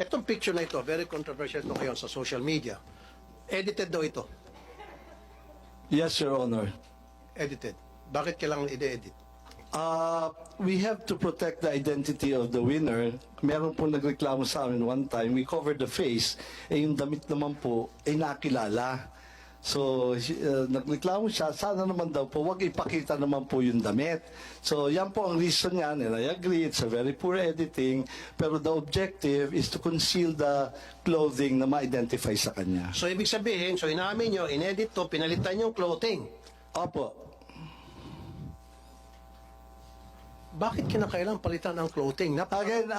Itong picture na ito, very controversial ito ngayon sa social media. Edited daw ito. Yes, Your Honor. Edited. Bakit kailangan i-edit? We have to protect the identity of the winner. Meron po nagreklamo sa amin one time, we covered the face, yung damit naman po ay nakilala. So, nagreklamo siya, sana naman daw po, wag ipakita naman po yung damit. So, yan po ang reason niya, and I agree, it's a very poor editing, pero the objective is to conceal the clothing na ma-identify sa kanya. So, ibig sabihin, so inamin nyo, inedit to, pinalitan yung clothing. Opo. Bakit kinakailangan palitan ang clothing? Again,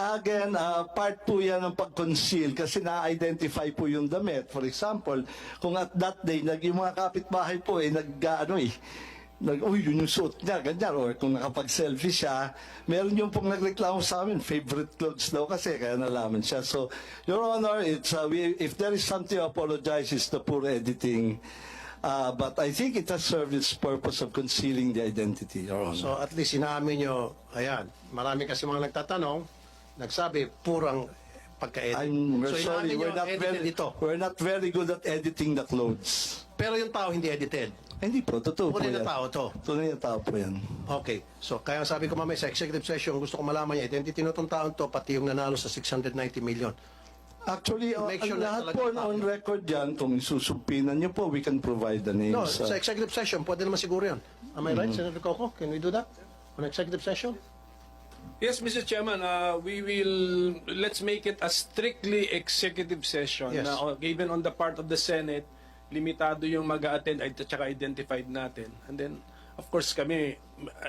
part po yan ng pag-conceal kasi na-identify po yung damit. For example, kung at that day, yung mga kapitbahay po yun yung suot niya, ganyan. Or kung nakapag-selfie siya, meron yung pong nagreklamo sa amin, favorite clothes daw kasi, kaya nalaman siya. So, Your Honor, if there is something to apologize, it's the poor editing. But I think it has served its purpose of concealing the identity, Your Honor. So, at least inamin nyo, ayan, marami kasi mga nagtatanong, nagsabi, purang pagka-edit. We're So, sorry, inamin nyo, we're not very good at editing the clothes. Pero yung tao hindi edited. Hindi po, totoo po Tunay yan. na tao to. Tunay na tao po yan. Okay. So, kaya sabi ko mamaya sa executive session, gusto ko malaman yung identity nitong taon to, pati yung nanalo sa 690 million. Actually, Make sure na lahat talaga po tao. on record yan, kung susumpinan niyo po, we can provide the names. No, sa executive session, pwede naman siguro yan. Am I right, Senator Coco? Can we do that? On executive session? Yes, Mr. Chairman, let's make it a strictly executive session. Yes. Na, even on the part of the Senate, limitado yung mag-attend at saka identified natin. And then, of course, kami,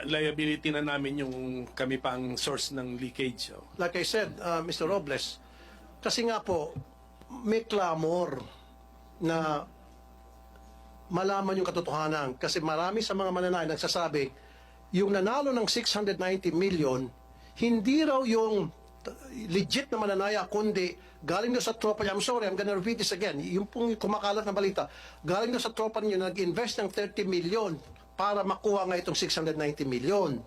liability na namin yung kami pa ang source ng leakage. So. Like I said, Mr. Robles, kasi nga po, may clamor na malaman yung katotohanan. Kasi marami sa mga mananayan nagsasabi, yung nanalo ng 690 million, hindi raw yung legit na mananaya, kundi galing na sa tropa niya. I'm sorry, I'm gonna repeat this again. Yung pong kumakalat na balita, galing na sa tropa niyo, nag-invest ng 30 million para makuha nga itong 690 million.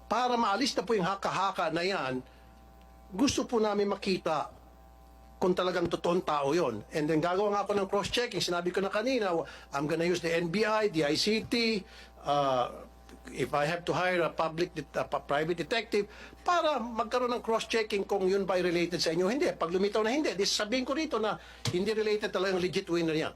Para maalis na po yung haka-haka na yan, gusto po namin makita kung talagang totoong tao yon. And then gagawa nga ako ng cross-checking. Sinabi ko na kanina, I'm gonna use the NBI, the ICT, if I have to hire a private detective, para magkaroon ng cross-checking kung yun ba related sa inyo. Hindi. Pag lumitaw na hindi, sabihin ko rito na hindi related talagang legit winner yan.